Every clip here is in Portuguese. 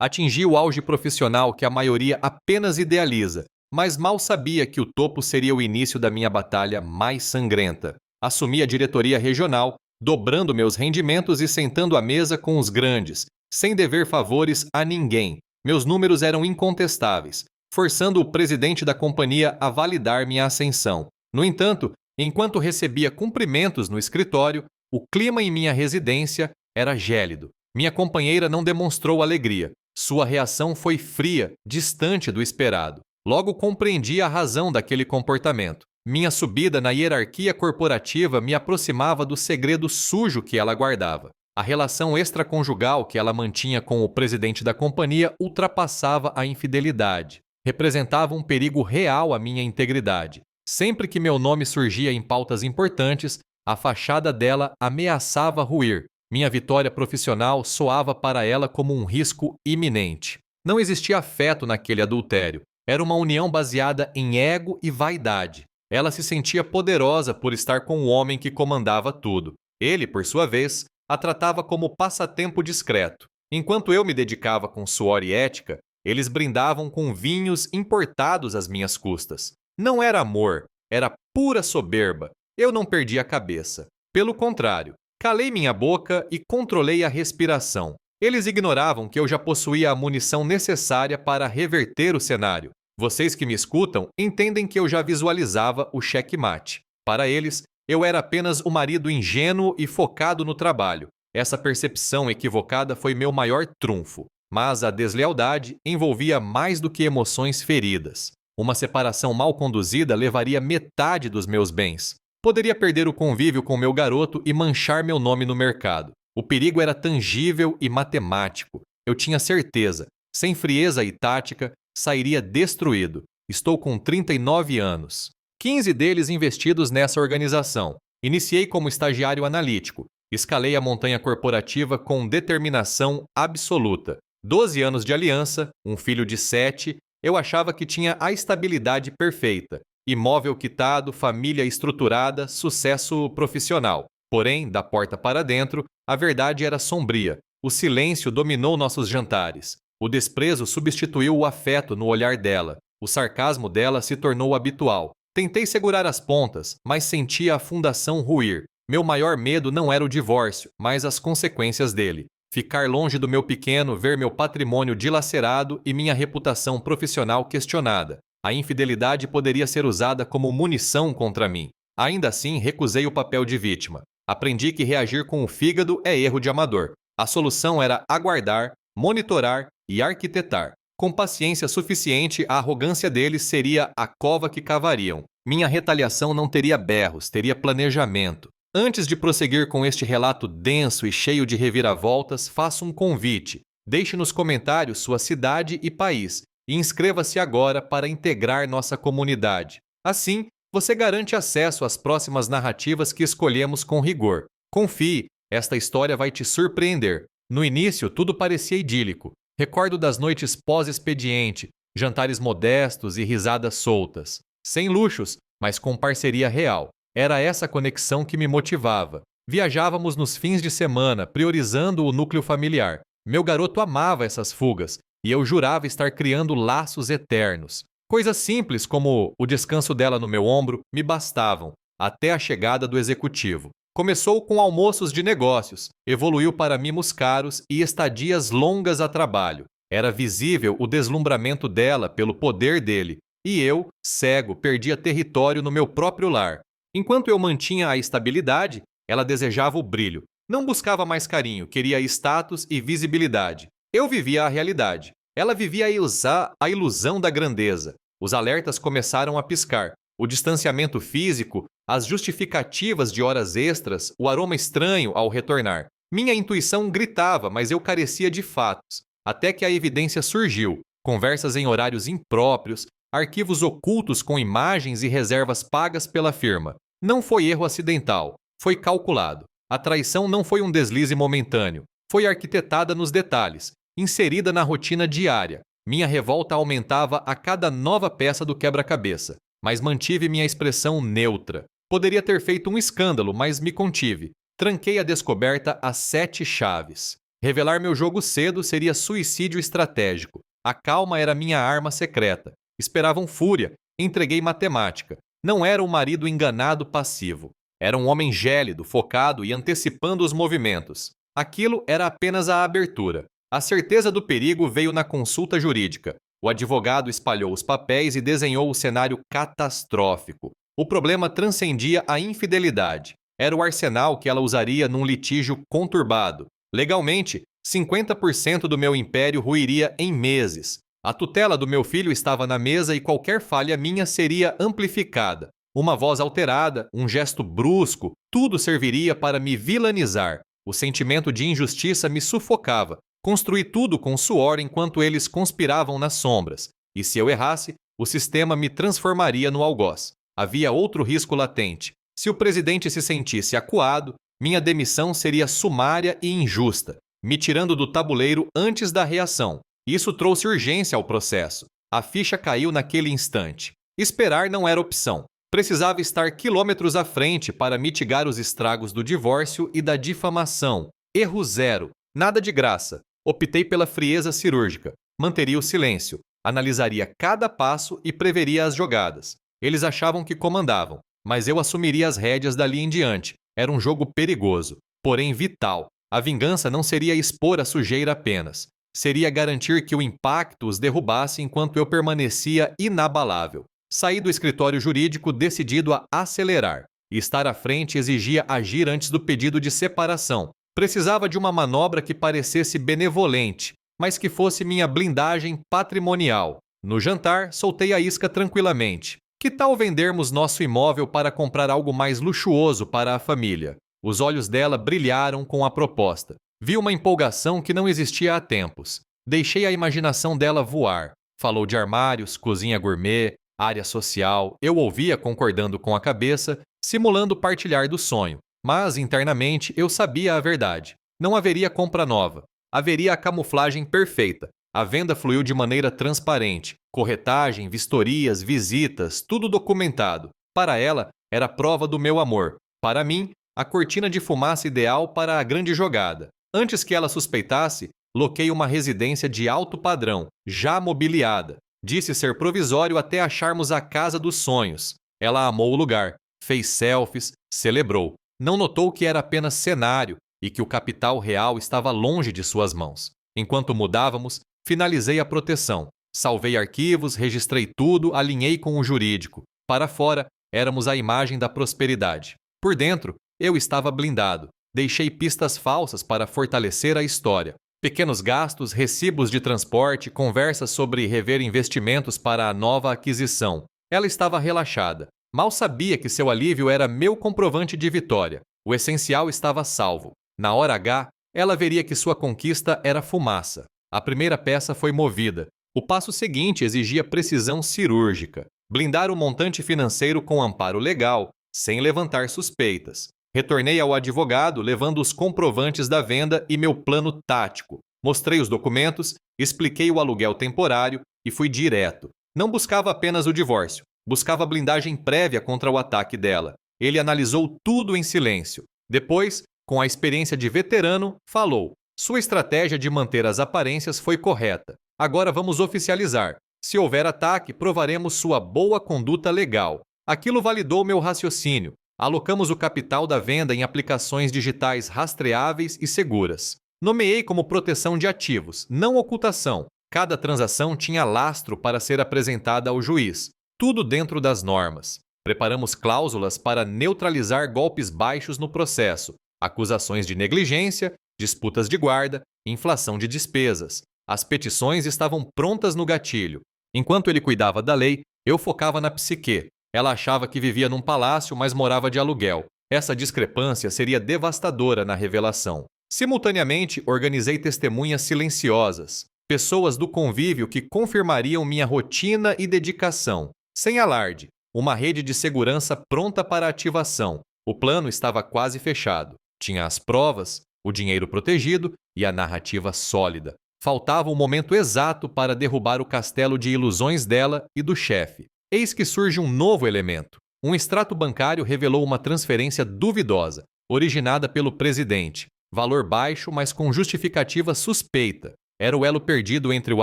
Atingi o auge profissional que a maioria apenas idealiza, mas mal sabia que o topo seria o início da minha batalha mais sangrenta. Assumi a diretoria regional, dobrando meus rendimentos e sentando à mesa com os grandes, sem dever favores a ninguém. Meus números eram incontestáveis, forçando o presidente da companhia a validar minha ascensão. No entanto, enquanto recebia cumprimentos no escritório, o clima em minha residência era gélido. Minha companheira não demonstrou alegria. Sua reação foi fria, distante do esperado. Logo compreendi a razão daquele comportamento. Minha subida na hierarquia corporativa me aproximava do segredo sujo que ela guardava. A relação extraconjugal que ela mantinha com o presidente da companhia ultrapassava a infidelidade. Representava um perigo real à minha integridade. Sempre que meu nome surgia em pautas importantes, a fachada dela ameaçava ruir. Minha vitória profissional soava para ela como um risco iminente. Não existia afeto naquele adultério. Era uma união baseada em ego e vaidade. Ela se sentia poderosa por estar com o homem que comandava tudo. Ele, por sua vez, a tratava como passatempo discreto. Enquanto eu me dedicava com suor e ética, eles brindavam com vinhos importados às minhas custas. Não era amor, era pura soberba. Eu não perdi a cabeça. Pelo contrário, calei minha boca e controlei a respiração. Eles ignoravam que eu já possuía a munição necessária para reverter o cenário. Vocês que me escutam entendem que eu já visualizava o checkmate. Para eles, eu era apenas o marido ingênuo e focado no trabalho. Essa percepção equivocada foi meu maior trunfo. Mas a deslealdade envolvia mais do que emoções feridas. Uma separação mal conduzida levaria metade dos meus bens. Poderia perder o convívio com meu garoto e manchar meu nome no mercado. O perigo era tangível e matemático. Eu tinha certeza. Sem frieza e tática, sairia destruído. Estou com 39 anos. 15 deles investidos nessa organização. Iniciei como estagiário analítico. Escalei a montanha corporativa com determinação absoluta. 12 anos de aliança, um filho de 7, eu achava que tinha a estabilidade perfeita. Imóvel quitado, família estruturada, sucesso profissional. Porém, da porta para dentro, a verdade era sombria. O silêncio dominou nossos jantares. O desprezo substituiu o afeto no olhar dela. O sarcasmo dela se tornou habitual. Tentei segurar as pontas, mas sentia a fundação ruir. Meu maior medo não era o divórcio, mas as consequências dele. Ficar longe do meu pequeno, ver meu patrimônio dilacerado e minha reputação profissional questionada. A infidelidade poderia ser usada como munição contra mim. Ainda assim, recusei o papel de vítima. Aprendi que reagir com o fígado é erro de amador. A solução era aguardar, monitorar e arquitetar. Com paciência suficiente, a arrogância deles seria a cova que cavariam. Minha retaliação não teria berros, teria planejamento. Antes de prosseguir com este relato denso e cheio de reviravoltas, faço um convite. Deixe nos comentários sua cidade e país e inscreva-se agora para integrar nossa comunidade. Assim, você garante acesso às próximas narrativas que escolhemos com rigor. Confie, esta história vai te surpreender. No início, tudo parecia idílico. Recordo das noites pós-expediente, jantares modestos e risadas soltas. Sem luxos, mas com parceria real. Era essa conexão que me motivava. Viajávamos nos fins de semana, priorizando o núcleo familiar. Meu garoto amava essas fugas, e eu jurava estar criando laços eternos. Coisas simples como o descanso dela no meu ombro me bastavam, até a chegada do executivo. Começou com almoços de negócios, evoluiu para mimos caros e estadias longas a trabalho. Era visível o deslumbramento dela pelo poder dele, e eu, cego, perdia território no meu próprio lar. Enquanto eu mantinha a estabilidade, ela desejava o brilho. Não buscava mais carinho, queria status e visibilidade. Eu vivia a realidade. Ela vivia a ilusão da grandeza. Os alertas começaram a piscar. O distanciamento físico, as justificativas de horas extras, o aroma estranho ao retornar. Minha intuição gritava, mas eu carecia de fatos. Até que a evidência surgiu. Conversas em horários impróprios, arquivos ocultos com imagens e reservas pagas pela firma. Não foi erro acidental, foi calculado. A traição não foi um deslize momentâneo, foi arquitetada nos detalhes, inserida na rotina diária. Minha revolta aumentava a cada nova peça do quebra-cabeça, mas mantive minha expressão neutra. Poderia ter feito um escândalo, mas me contive. Tranquei a descoberta às 7 chaves. Revelar meu jogo cedo seria suicídio estratégico. A calma era minha arma secreta. Esperavam fúria. Entreguei matemática. Não era um marido enganado passivo. Era um homem gélido, focado e antecipando os movimentos. Aquilo era apenas a abertura. A certeza do perigo veio na consulta jurídica. O advogado espalhou os papéis e desenhou o cenário catastrófico. O problema transcendia a infidelidade. Era o arsenal que ela usaria num litígio conturbado. Legalmente, 50% do meu império ruiria em meses. A tutela do meu filho estava na mesa e qualquer falha minha seria amplificada. Uma voz alterada, um gesto brusco, tudo serviria para me vilanizar. O sentimento de injustiça me sufocava. Construí tudo com suor enquanto eles conspiravam nas sombras. E se eu errasse, o sistema me transformaria no algoz. Havia outro risco latente. Se o presidente se sentisse acuado, minha demissão seria sumária e injusta, me tirando do tabuleiro antes da reação. Isso trouxe urgência ao processo. A ficha caiu naquele instante. Esperar não era opção. Precisava estar quilômetros à frente para mitigar os estragos do divórcio e da difamação. Erro zero. Nada de graça. Optei pela frieza cirúrgica. Manteria o silêncio. Analisaria cada passo e preveria as jogadas. Eles achavam que comandavam, mas eu assumiria as rédeas dali em diante. Era um jogo perigoso, porém vital. A vingança não seria expor a sujeira apenas. Seria garantir que o impacto os derrubasse enquanto eu permanecia inabalável. Saí do escritório jurídico decidido a acelerar. E estar à frente exigia agir antes do pedido de separação. Precisava de uma manobra que parecesse benevolente, mas que fosse minha blindagem patrimonial. No jantar, soltei a isca tranquilamente. Que tal vendermos nosso imóvel para comprar algo mais luxuoso para a família? Os olhos dela brilharam com a proposta. Vi uma empolgação que não existia há tempos. Deixei a imaginação dela voar. Falou de armários, cozinha gourmet, área social. Eu ouvia concordando com a cabeça, simulando partilhar do sonho. Mas, internamente, eu sabia a verdade. Não haveria compra nova. Haveria a camuflagem perfeita. A venda fluiu de maneira transparente. Corretagem, vistorias, visitas, tudo documentado. Para ela, era prova do meu amor. Para mim, a cortina de fumaça ideal para a grande jogada. Antes que ela suspeitasse, loquei uma residência de alto padrão, já mobiliada. Disse ser provisório até acharmos a casa dos sonhos. Ela amou o lugar, fez selfies, celebrou. Não notou que era apenas cenário e que o capital real estava longe de suas mãos. Enquanto mudávamos, finalizei a proteção. Salvei arquivos, registrei tudo, alinhei com o jurídico. Para fora, éramos a imagem da prosperidade. Por dentro, eu estava blindado. Deixei pistas falsas para fortalecer a história. Pequenos gastos, recibos de transporte, conversas sobre rever investimentos para a nova aquisição. Ela estava relaxada. Mal sabia que seu alívio era meu comprovante de vitória. O essencial estava salvo. Na hora H, ela veria que sua conquista era fumaça. A primeira peça foi movida. O passo seguinte exigia precisão cirúrgica. Blindar o montante financeiro com amparo legal, sem levantar suspeitas. Retornei ao advogado levando os comprovantes da venda e meu plano tático. Mostrei os documentos, expliquei o aluguel temporário e fui direto. Não buscava apenas o divórcio. Buscava blindagem prévia contra o ataque dela. Ele analisou tudo em silêncio. Depois, com a experiência de veterano, falou. Sua estratégia de manter as aparências foi correta. Agora vamos oficializar. Se houver ataque, provaremos sua boa conduta legal. Aquilo validou meu raciocínio. Alocamos o capital da venda em aplicações digitais rastreáveis e seguras. Nomeei como proteção de ativos, não ocultação. Cada transação tinha lastro para ser apresentada ao juiz. Tudo dentro das normas. Preparamos cláusulas para neutralizar golpes baixos no processo, acusações de negligência, disputas de guarda, inflação de despesas. As petições estavam prontas no gatilho. Enquanto ele cuidava da lei, eu focava na psique. Ela achava que vivia num palácio, mas morava de aluguel. Essa discrepância seria devastadora na revelação. Simultaneamente, organizei testemunhas silenciosas, pessoas do convívio que confirmariam minha rotina e dedicação. Sem alarde, uma rede de segurança pronta para ativação. O plano estava quase fechado. Tinha as provas, o dinheiro protegido e a narrativa sólida. Faltava o momento exato para derrubar o castelo de ilusões dela e do chefe. Eis que surge um novo elemento. Um extrato bancário revelou uma transferência duvidosa, originada pelo presidente. Valor baixo, mas com justificativa suspeita. Era o elo perdido entre o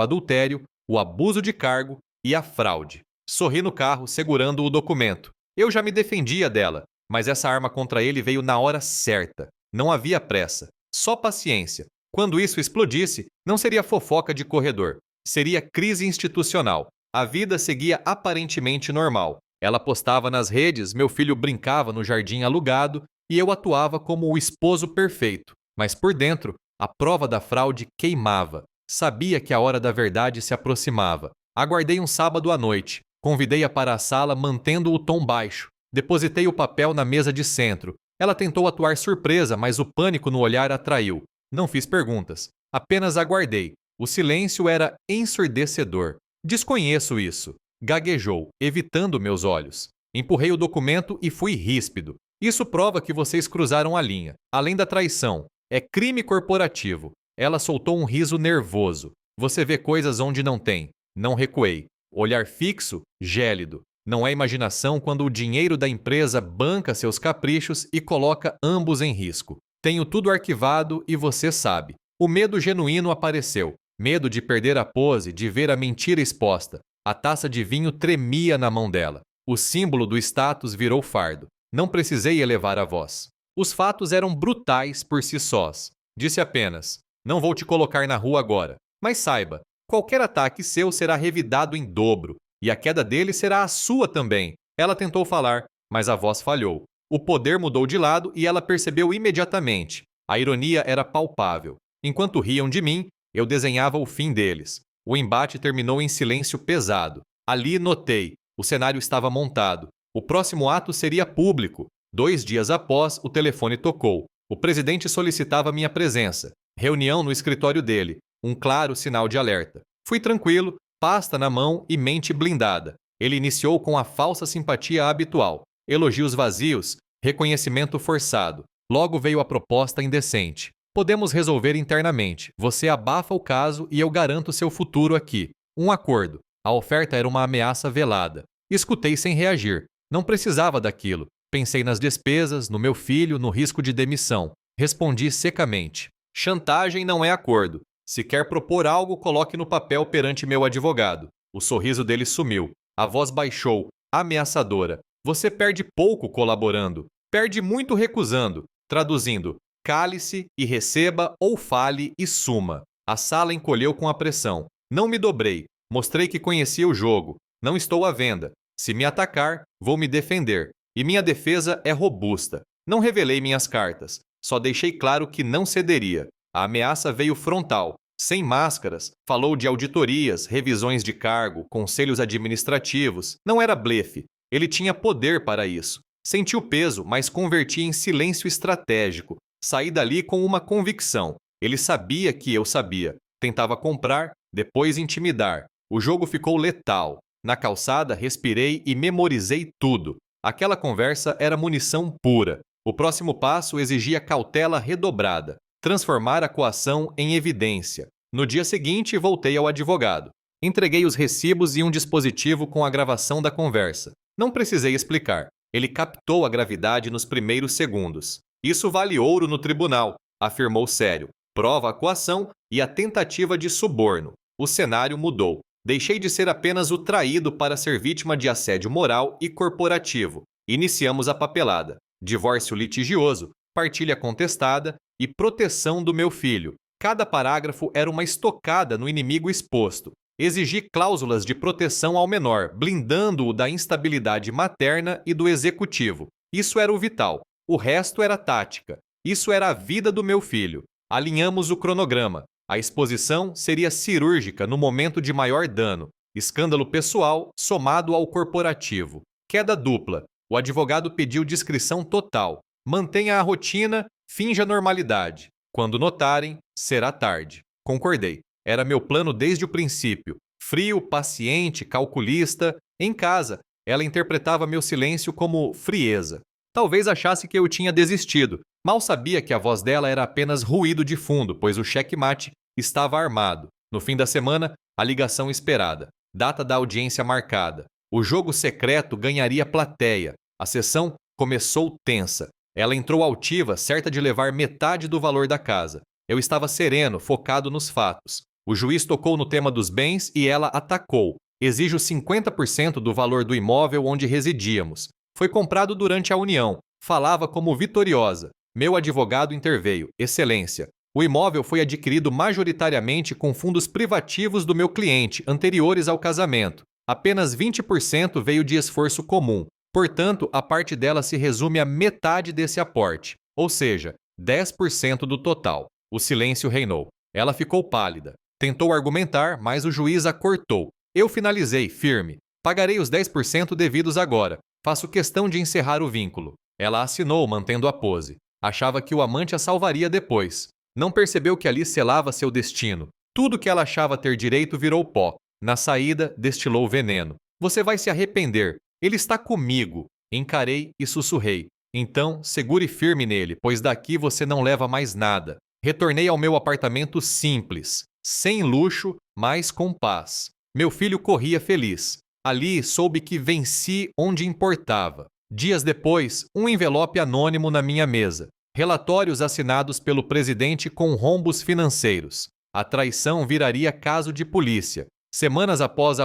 adultério, o abuso de cargo e a fraude. Sorri no carro, segurando o documento. Eu já me defendia dela, mas essa arma contra ele veio na hora certa. Não havia pressa, só paciência. Quando isso explodisse, não seria fofoca de corredor. Seria crise institucional. A vida seguia aparentemente normal. Ela postava nas redes, meu filho brincava no jardim alugado e eu atuava como o esposo perfeito. Mas por dentro, a prova da fraude queimava. Sabia que a hora da verdade se aproximava. Aguardei um sábado à noite. Convidei-a para a sala mantendo o tom baixo. Depositei o papel na mesa de centro. Ela tentou atuar surpresa, mas o pânico no olhar atraiu. Não fiz perguntas. Apenas aguardei. O silêncio era ensurdecedor. Desconheço isso. Gaguejou, evitando meus olhos. Empurrei o documento e fui ríspido. Isso prova que vocês cruzaram a linha. Além da traição, é crime corporativo. Ela soltou um riso nervoso. Você vê coisas onde não tem. Não recuei. Olhar fixo, gélido. Não é imaginação quando o dinheiro da empresa banca seus caprichos e coloca ambos em risco. Tenho tudo arquivado e você sabe. O medo genuíno apareceu. Medo de perder a pose, de ver a mentira exposta. A taça de vinho tremia na mão dela. O símbolo do status virou fardo. Não precisei elevar a voz. Os fatos eram brutais por si sós. Disse apenas: não vou te colocar na rua agora. Mas saiba, qualquer ataque seu será revidado em dobro. E a queda dele será a sua também. Ela tentou falar, mas a voz falhou. O poder mudou de lado e ela percebeu imediatamente. A ironia era palpável. Enquanto riam de mim, eu desenhava o fim deles. O embate terminou em silêncio pesado. Ali notei. O cenário estava montado. O próximo ato seria público. 2 dias após, o telefone tocou. O presidente solicitava minha presença. Reunião no escritório dele. Um claro sinal de alerta. Fui tranquilo, pasta na mão e mente blindada. Ele iniciou com a falsa simpatia habitual. Elogios vazios, reconhecimento forçado. Logo veio a proposta indecente. Podemos resolver internamente. Você abafa o caso e eu garanto seu futuro aqui. Um acordo. A oferta era uma ameaça velada. Escutei sem reagir. Não precisava daquilo. Pensei nas despesas, no meu filho, no risco de demissão. Respondi secamente. Chantagem não é acordo. Se quer propor algo, coloque no papel perante meu advogado. O sorriso dele sumiu. A voz baixou, ameaçadora. Você perde pouco colaborando. Perde muito recusando. Traduzindo, cale-se e receba ou fale e suma. A sala encolheu com a pressão. Não me dobrei. Mostrei que conhecia o jogo. Não estou à venda. Se me atacar, vou me defender. E minha defesa é robusta. Não revelei minhas cartas. Só deixei claro que não cederia. A ameaça veio frontal, sem máscaras. Falou de auditorias, revisões de cargo, conselhos administrativos. Não era blefe. Ele tinha poder para isso. Senti o peso, mas converti em silêncio estratégico. Saí dali com uma convicção. Ele sabia que eu sabia. Tentava comprar, depois intimidar. O jogo ficou letal. Na calçada, respirei e memorizei tudo. Aquela conversa era munição pura. O próximo passo exigia cautela redobrada. Transformar a coação em evidência. No dia seguinte, voltei ao advogado. Entreguei os recibos e um dispositivo com a gravação da conversa. Não precisei explicar. Ele captou a gravidade nos primeiros segundos. Isso vale ouro no tribunal, afirmou sério. Prova a coação e a tentativa de suborno. O cenário mudou. Deixei de ser apenas o traído para ser vítima de assédio moral e corporativo. Iniciamos a papelada. Divórcio litigioso, partilha contestada e proteção do meu filho. Cada parágrafo era uma estocada no inimigo exposto. Exigi cláusulas de proteção ao menor, blindando-o da instabilidade materna e do executivo. Isso era o vital. O resto era tática. Isso era a vida do meu filho. Alinhamos o cronograma. A exposição seria cirúrgica no momento de maior dano. Escândalo pessoal somado ao corporativo. Queda dupla. O advogado pediu discrição total. Mantenha a rotina, finja normalidade. Quando notarem, será tarde. Concordei. Era meu plano desde o princípio. Frio, paciente, calculista. Em casa, ela interpretava meu silêncio como frieza. Talvez achasse que eu tinha desistido. Mal sabia que a voz dela era apenas ruído de fundo, pois o checkmate estava armado. No fim da semana, a ligação esperada. Data da audiência marcada. O jogo secreto ganharia plateia. A sessão começou tensa. Ela entrou altiva, certa de levar metade do valor da casa. Eu estava sereno, focado nos fatos. O juiz tocou no tema dos bens e ela atacou. Exijo 50% do valor do imóvel onde residíamos. Foi comprado durante a união. Falava como vitoriosa. Meu advogado interveio. Excelência. O imóvel foi adquirido majoritariamente com fundos privativos do meu cliente, anteriores ao casamento. Apenas 20% veio de esforço comum. Portanto, a parte dela se resume a metade desse aporte, ou seja, 10% do total. O silêncio reinou. Ela ficou pálida. Tentou argumentar, mas o juiz a cortou. Eu finalizei, firme. Pagarei os 10% devidos agora. Faço questão de encerrar o vínculo. Ela assinou, mantendo a pose. Achava que o amante a salvaria depois. Não percebeu que ali selava seu destino. Tudo que ela achava ter direito virou pó. Na saída, destilou veneno. Você vai se arrepender. Ele está comigo. Encarei e sussurrei. Então, segure firme nele, pois daqui você não leva mais nada. Retornei ao meu apartamento simples, sem luxo, mas com paz. Meu filho corria feliz. Ali soube que venci onde importava. Dias depois, um envelope anônimo na minha mesa. Relatórios assinados pelo presidente com rombos financeiros. A traição viraria caso de polícia. Semanas após a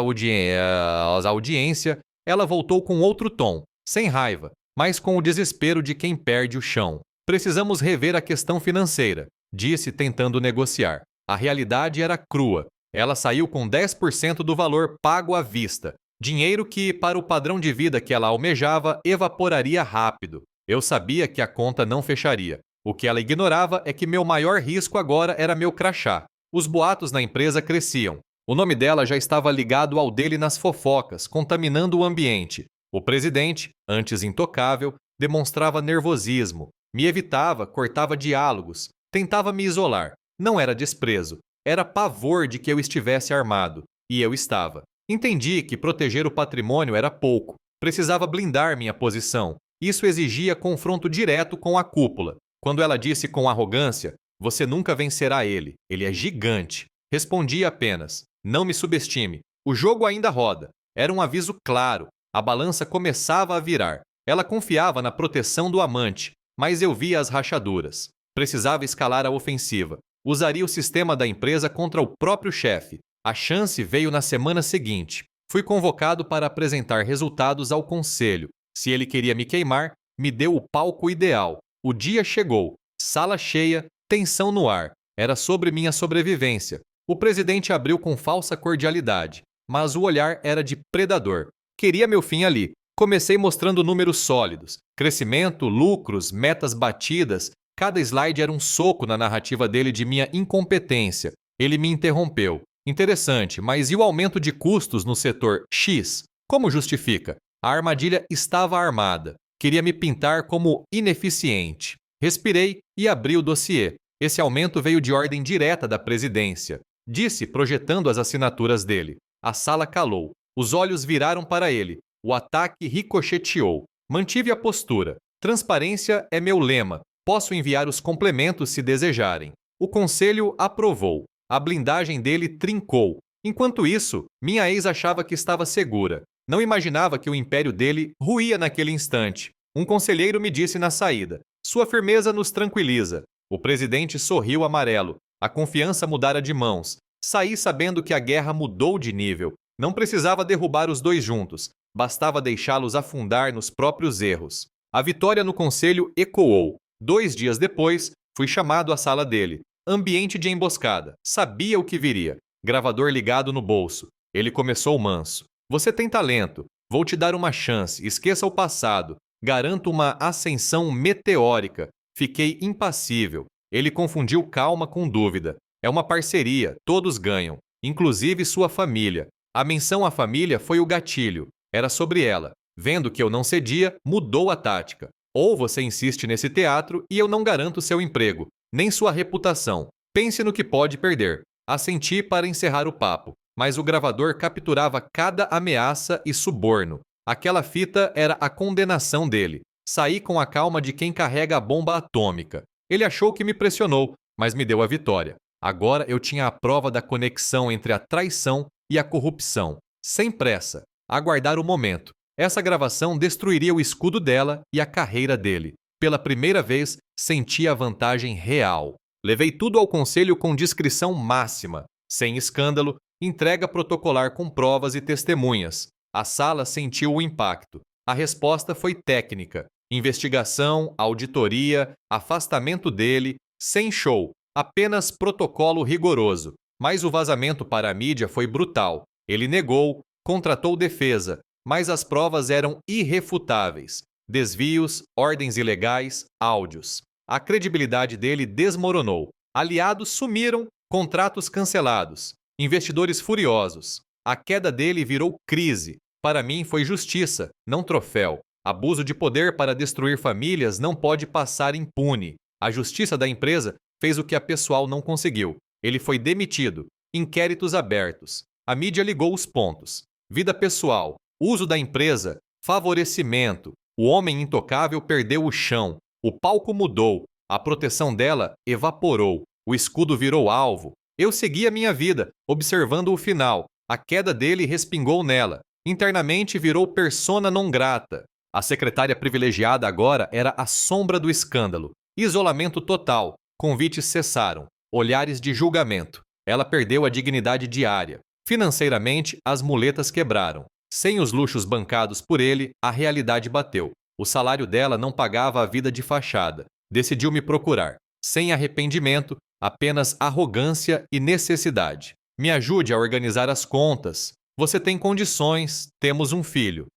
audiência, ela voltou com outro tom, sem raiva, mas com o desespero de quem perde o chão. Precisamos rever a questão financeira, disse tentando negociar. A realidade era crua. Ela saiu com 10% do valor pago à vista. Dinheiro que, para o padrão de vida que ela almejava, evaporaria rápido. Eu sabia que a conta não fecharia. O que ela ignorava é que meu maior risco agora era meu crachá. Os boatos na empresa cresciam. O nome dela já estava ligado ao dele nas fofocas, contaminando o ambiente. O presidente, antes intocável, demonstrava nervosismo. Me evitava, cortava diálogos, tentava me isolar. Não era desprezo, era pavor de que eu estivesse armado. E eu estava. Entendi que proteger o patrimônio era pouco. Precisava blindar minha posição. Isso exigia confronto direto com a cúpula. Quando ela disse com arrogância, você nunca vencerá ele, ele é gigante. Respondi apenas, não me subestime, o jogo ainda roda. Era um aviso claro, a balança começava a virar. Ela confiava na proteção do amante, mas eu via as rachaduras. Precisava escalar a ofensiva. Usaria o sistema da empresa contra o próprio chefe. A chance veio na semana seguinte. Fui convocado para apresentar resultados ao conselho. Se ele queria me queimar, me deu o palco ideal. O dia chegou. Sala cheia, tensão no ar. Era sobre minha sobrevivência. O presidente abriu com falsa cordialidade, mas o olhar era de predador. Queria meu fim ali. Comecei mostrando números sólidos. Crescimento, lucros, metas batidas. Cada slide era um soco na narrativa dele de minha incompetência. Ele me interrompeu. Interessante, mas e o aumento de custos no setor X? Como justifica? A armadilha estava armada. Queria me pintar como ineficiente. Respirei e abri o dossiê. Esse aumento veio de ordem direta da presidência. Disse, projetando as assinaturas dele. A sala calou. Os olhos viraram para ele. O ataque ricocheteou. Mantive a postura. Transparência é meu lema. Posso enviar os complementos se desejarem. O conselho aprovou. A blindagem dele trincou. Enquanto isso, minha ex achava que estava segura. Não imaginava que o império dele ruía naquele instante. Um conselheiro me disse na saída. Sua firmeza nos tranquiliza. O presidente sorriu amarelo. A confiança mudara de mãos. Saí sabendo que a guerra mudou de nível. Não precisava derrubar os dois juntos. Bastava deixá-los afundar nos próprios erros. A vitória no conselho ecoou. 2 dias depois, fui chamado à sala dele. Ambiente de emboscada. Sabia o que viria. Gravador ligado no bolso. Ele começou manso. Você tem talento. Vou te dar uma chance. Esqueça o passado. Garanto uma ascensão meteórica. Fiquei impassível. Ele confundiu calma com dúvida. É uma parceria. Todos ganham. Inclusive sua família. A menção à família foi o gatilho. Era sobre ela. Vendo que eu não cedia, mudou a tática. Ou você insiste nesse teatro e eu não garanto seu emprego, nem sua reputação. Pense no que pode perder. Assenti para encerrar o papo, mas o gravador capturava cada ameaça e suborno. Aquela fita era a condenação dele. Saí com a calma de quem carrega a bomba atômica. Ele achou que me pressionou, mas me deu a vitória. Agora eu tinha a prova da conexão entre a traição e a corrupção. Sem pressa. Aguardar o momento. Essa gravação destruiria o escudo dela e a carreira dele. Pela primeira vez, senti a vantagem real. Levei tudo ao conselho com discrição máxima, sem escândalo, entrega protocolar com provas e testemunhas. A sala sentiu o impacto. A resposta foi técnica. Investigação, auditoria, afastamento dele, sem show, apenas protocolo rigoroso. Mas o vazamento para a mídia foi brutal. Ele negou, contratou defesa, mas as provas eram irrefutáveis. Desvios, ordens ilegais, áudios. A credibilidade dele desmoronou. Aliados sumiram, contratos cancelados. Investidores furiosos. A queda dele virou crise. Para mim foi justiça, não troféu. Abuso de poder para destruir famílias não pode passar impune. A justiça da empresa fez o que a pessoal não conseguiu. Ele foi demitido. Inquéritos abertos. A mídia ligou os pontos. Vida pessoal. Uso da empresa. Favorecimento. O homem intocável perdeu o chão. O palco mudou. A proteção dela evaporou. O escudo virou alvo. Eu segui a minha vida, observando o final. A queda dele respingou nela. Internamente virou persona non grata. A secretária privilegiada agora era a sombra do escândalo. Isolamento total. Convites cessaram. Olhares de julgamento. Ela perdeu a dignidade diária. Financeiramente, as muletas quebraram. Sem os luxos bancados por ele, a realidade bateu. O salário dela não pagava a vida de fachada. Decidiu me procurar. Sem arrependimento, apenas arrogância e necessidade. Me ajude a organizar as contas. Você tem condições, temos um filho.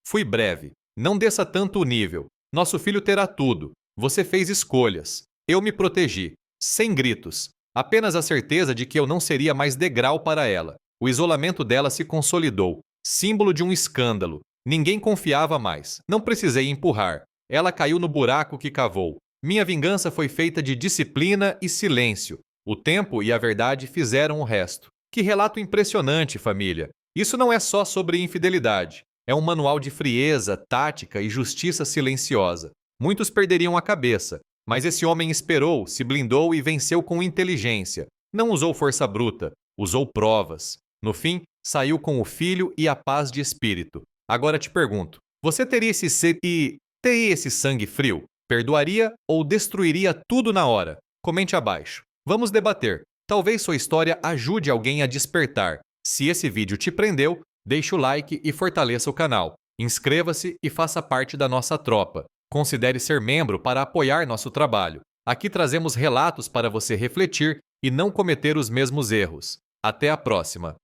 Fui breve. Não desça tanto o nível. Nosso filho terá tudo. Você fez escolhas. Eu me protegi. Sem gritos. Apenas a certeza de que eu não seria mais degrau para ela. O isolamento dela se consolidou. Símbolo de um escândalo. Ninguém confiava mais. Não precisei empurrar. Ela caiu no buraco que cavou. Minha vingança foi feita de disciplina e silêncio. O tempo e a verdade fizeram o resto. Que relato impressionante, família. Isso não é só sobre infidelidade. É um manual de frieza, tática e justiça silenciosa. Muitos perderiam a cabeça, mas esse homem esperou, se blindou e venceu com inteligência. Não usou força bruta, usou provas. No fim, saiu com o filho e a paz de espírito. Agora te pergunto, você teria esse sangue frio? Perdoaria ou destruiria tudo na hora? Comente abaixo. Vamos debater. Talvez sua história ajude alguém a despertar. Se esse vídeo te prendeu, deixe o like e fortaleça o canal. Inscreva-se e faça parte da nossa tropa. Considere ser membro para apoiar nosso trabalho. Aqui trazemos relatos para você refletir e não cometer os mesmos erros. Até a próxima!